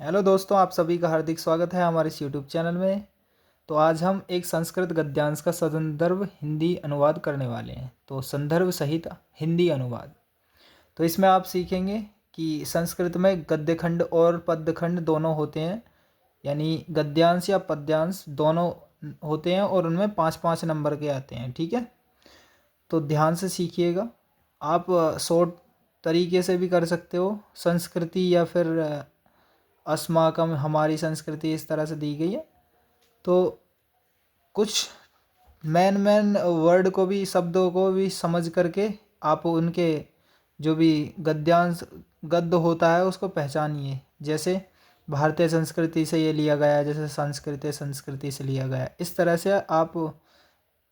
Hello दोस्तों, आप सभी का हार्दिक स्वागत है हमारे इस यूट्यूब चैनल में। तो आज हम एक संस्कृत गद्यांश का संदर्भ हिंदी अनुवाद करने वाले हैं। तो संदर्भ सहित हिंदी अनुवाद। तो इसमें आप सीखेंगे कि संस्कृत में गद्यखंड और पद्यखंड दोनों होते हैं, यानी गद्यांश या पद्यांश दोनों होते हैं और उनमें 5-5 नंबर के आते हैं। ठीक है, तो ध्यान से सीखिएगा। आप शॉर्ट तरीके से भी कर सकते हो, संस्कृति या फिर अस्माकम हमारी संस्कृति इस तरह से दी गई है। तो कुछ मेन वर्ड को भी, शब्दों को भी समझ करके आप उनके जो भी गद्यांश गद्य होता है उसको पहचानिए। जैसे भारतीय संस्कृति से ये लिया गया है, जैसे संस्कृत संस्कृति से लिया गया है। इस तरह से आप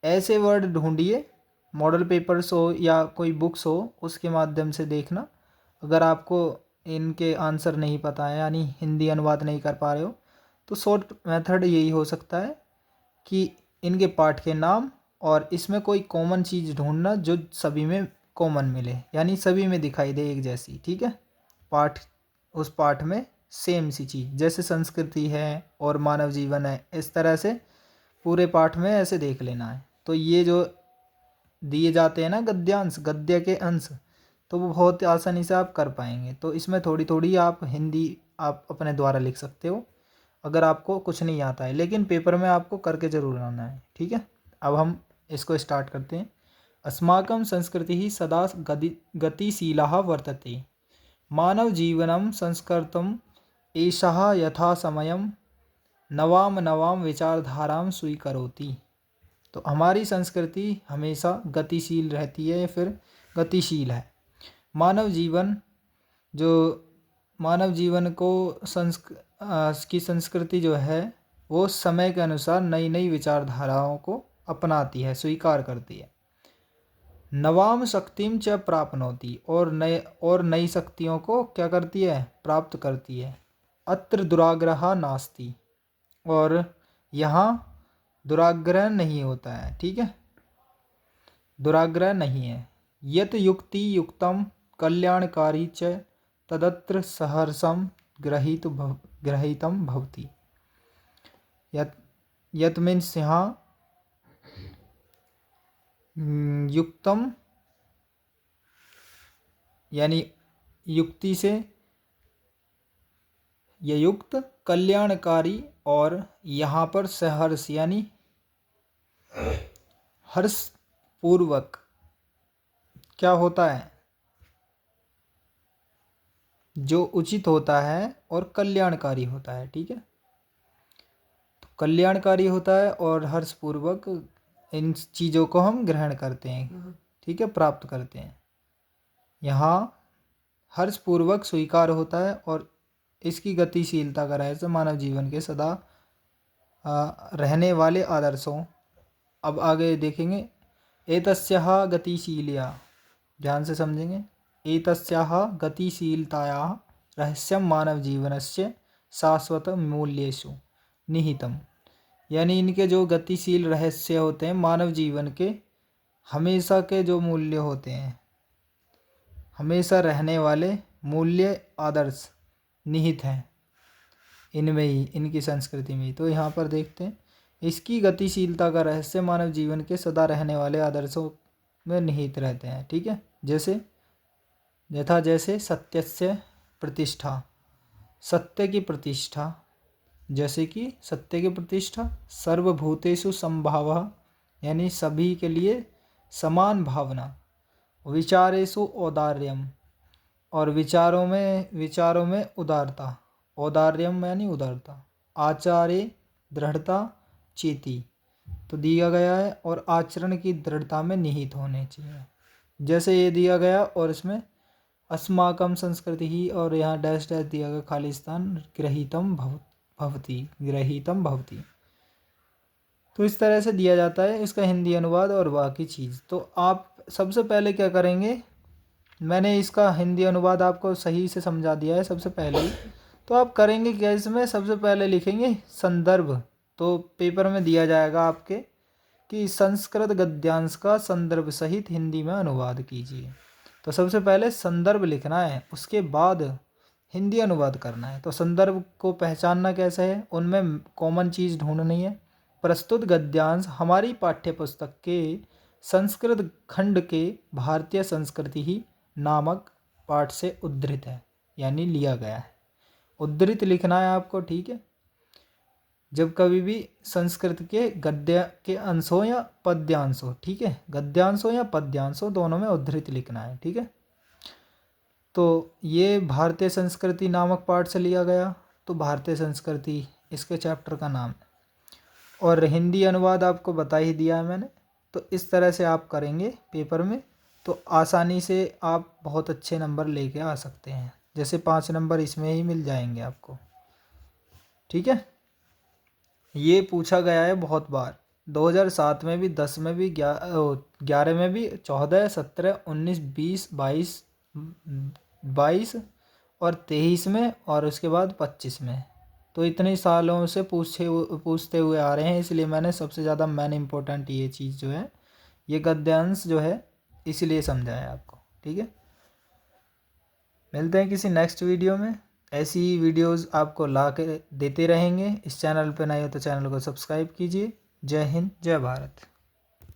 ऐसे वर्ड ढूंढिए, मॉडल पेपर्स हो या कोई बुक्स हो उसके माध्यम से देखना। अगर आपको इनके आंसर नहीं पता है, यानी हिंदी अनुवाद नहीं कर पा रहे हो, तो शॉर्ट मेथड यही हो सकता है कि इनके पाठ के नाम और इसमें कोई कॉमन चीज़ ढूंढना जो सभी में कॉमन मिले, यानी सभी में दिखाई दे एक जैसी। ठीक है, पाठ उस पाठ में सेम सी चीज़, जैसे संस्कृति है और मानव जीवन है, इस तरह से पूरे पाठ में ऐसे देख लेना है। तो ये जो दिए जाते हैं ना गद्यांश, गद्य के अंश, तो वो बहुत आसानी से आप कर पाएंगे। तो इसमें थोड़ी थोड़ी आप हिंदी आप अपने द्वारा लिख सकते हो अगर आपको कुछ नहीं आता है, लेकिन पेपर में आपको करके ज़रूर आना है। ठीक है, अब हम इसको स्टार्ट करते हैं। अस्माकं संस्कृति ही सदा गतिशीला वर्तते, मानव जीवनम संस्कृतम एषः यथा समयम नवाम नवाम विचारधाराम स्वीकरोति। तो हमारी संस्कृति हमेशा गतिशील रहती है, फिर गतिशील है। मानव जीवन जो मानव जीवन को की संस्कृति जो है वो समय के अनुसार नई नई विचारधाराओं को अपनाती है, स्वीकार करती है। नवाम शक्तिम च प्राप्नोति, और नई शक्तियों को क्या करती है, प्राप्त करती है। अत्र दुराग्रह नास्ति, और यहाँ दुराग्रह नहीं होता है। ठीक है, दुराग्रह नहीं है। यत युक्ति युक्तम कल्याणकारी च तदत्र सहर्षम ग्रहीतम भवति। यत मीन्स यहाँ युक्तम यानी युक्ति से यह युक्त, कल्याणकारी, और यहाँ पर सहर्ष यानी हर्ष पूर्वक क्या होता है, जो उचित होता है और कल्याणकारी होता है। ठीक है, तो कल्याणकारी होता है और हर्षपूर्वक इन चीज़ों को हम ग्रहण करते हैं। ठीक है, प्राप्त करते हैं। यहाँ हर्षपूर्वक स्वीकार होता है और इसकी गतिशीलता का रहस्य मानव जीवन के सदा रहने वाले आदर्शों। अब आगे देखेंगे। एतस्याः गतिशीलया, ध्यान से समझेंगे। एतस्याः गतिशीलतायाः रहस्यं मानव जीवनस्य शाश्वत मूल्येषु निहितम, यानी इनके जो गतिशील रहस्य होते हैं मानव जीवन के, हमेशा के जो मूल्य होते हैं, हमेशा रहने वाले मूल्य आदर्श निहित हैं इनमें ही, इनकी संस्कृति में ही। तो यहाँ पर देखते हैं, इसकी गतिशीलता का रहस्य मानव जीवन के सदा रहने वाले आदर्शों में निहित रहते हैं। ठीक है, जैसे यथा जैसे सत्यस्य प्रतिष्ठा, सत्य की प्रतिष्ठा, जैसे कि सत्य की प्रतिष्ठा। सर्वभूतेषु समभावः, यानी सभी के लिए समान भावना। विचारेषु औदार्यम, और विचारों में उदारता। औदार्यम यानी उदारता। आचारे दृढ़ता चेती, तो दिया गया है, और आचरण की दृढ़ता में निहित होने चाहिए, जैसे ये दिया गया। और इसमें अस्माकम संस्कृति ही, और यहाँ डैश डैश दिया गया, खाली स्थान, ग्रहीतम भवति। तो इस तरह से दिया जाता है इसका हिंदी अनुवाद और बाकी चीज़। तो आप सबसे पहले क्या करेंगे, मैंने इसका हिंदी अनुवाद आपको सही से समझा दिया है सबसे पहले ही। तो आप करेंगे क्या, इसमें सबसे पहले लिखेंगे संदर्भ। तो पेपर में दिया जाएगा आपके कि संस्कृत गद्यांश का संदर्भ सहित हिंदी में अनुवाद कीजिए। तो सबसे पहले संदर्भ लिखना है, उसके बाद हिंदी अनुवाद करना है। तो संदर्भ को पहचानना कैसे है, उनमें कॉमन चीज़ ढूंढनी है। प्रस्तुत गद्यांश हमारी पाठ्यपुस्तक के संस्कृत खंड के भारतीय संस्कृति ही नामक पाठ से उद्धृत है, यानी लिया गया है। उद्धृत लिखना है आपको, ठीक है। जब कभी भी संस्कृत के गद्य के अंश हो या पद्यांश हो, ठीक है, गद्यांश हो या पद्यांश हो, दोनों में उद्धृत लिखना है, ठीक है। तो ये भारतीय संस्कृति नामक पाठ से लिया गया, तो भारतीय संस्कृति इसके चैप्टर का नाम है। और हिंदी अनुवाद आपको बता ही दिया है मैंने। तो इस तरह से आप करेंगे पेपर में, तो आसानी से आप बहुत अच्छे नंबर लेके आ सकते हैं। जैसे 5 नंबर इसमें ही मिल जाएंगे आपको, ठीक है। ये पूछा गया है बहुत बार, 2007 में भी, 10 में भी, 11 में भी, 14, 17, 19, 20, 22 और 23 में, और उसके बाद 25 में। तो इतने सालों से पूछते हुए आ रहे हैं, इसलिए मैंने सबसे ज़्यादा मेन इम्पोर्टेंट ये चीज़ जो है, ये गद्यांश जो है, इसलिए समझाया आपको, ठीक है। मिलते हैं किसी नेक्स्ट वीडियो में। ऐसी वीडियोस आपको ला के देते रहेंगे। इस चैनल पर नए हो तो चैनल को सब्सक्राइब कीजिए। जय हिंद, जय भारत।